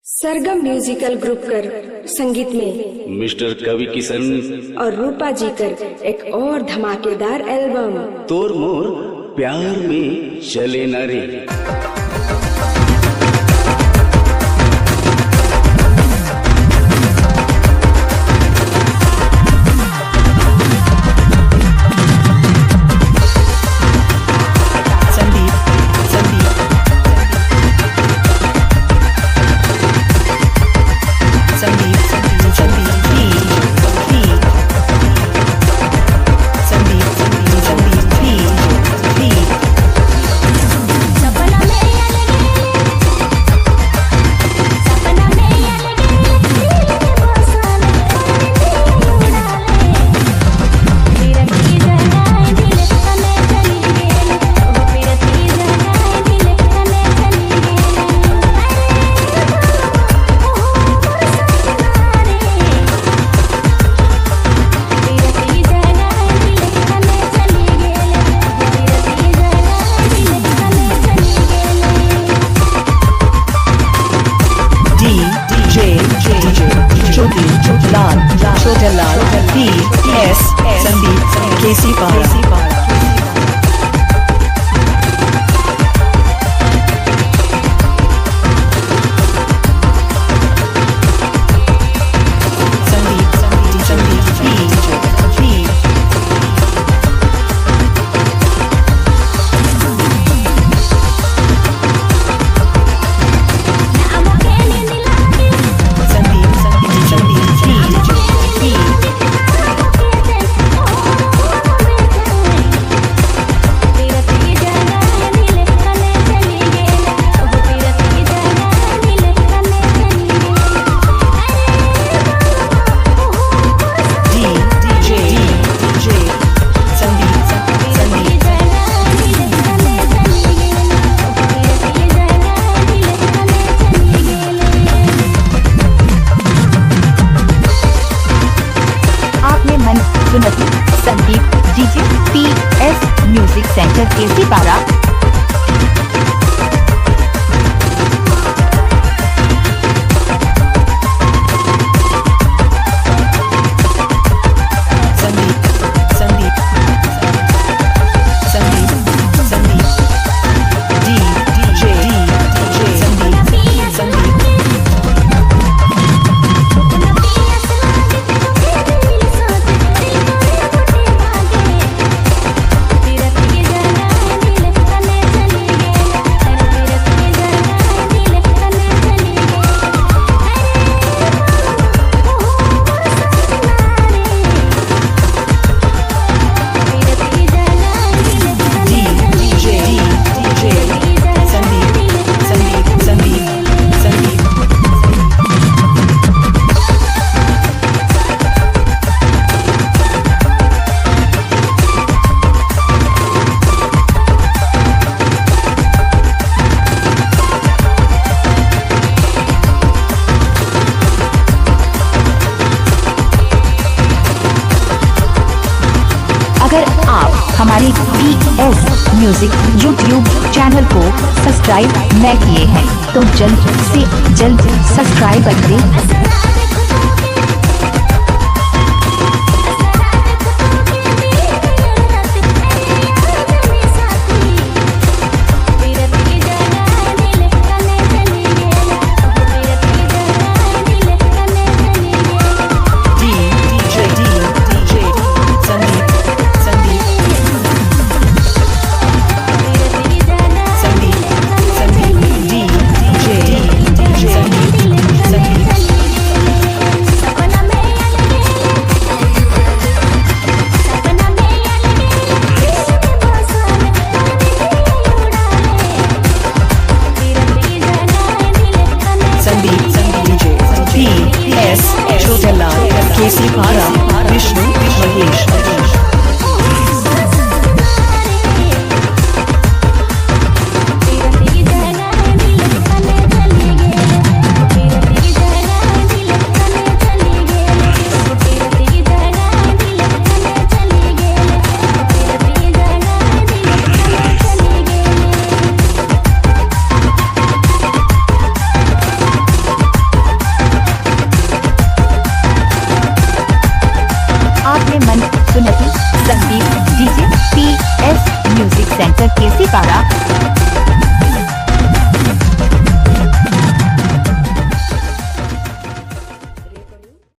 सरगम musical group कर संगीत में मिस्टर कवि किशन और रूपा जी कर एक और धमाकेदार एल्बम तोर मोर प्यार में चले न रे। Chhotelal PS Sandeep Kesi Para Sandeep DJ PS music center Kesi Para. अगर आप हमारे PS म्यूजिक YouTube चैनल को सब्सक्राइब न किए हैं तो जल्द से जल्द सब्सक्राइब करें। छोटालाल केसी पारा विष्णु महेश। सारा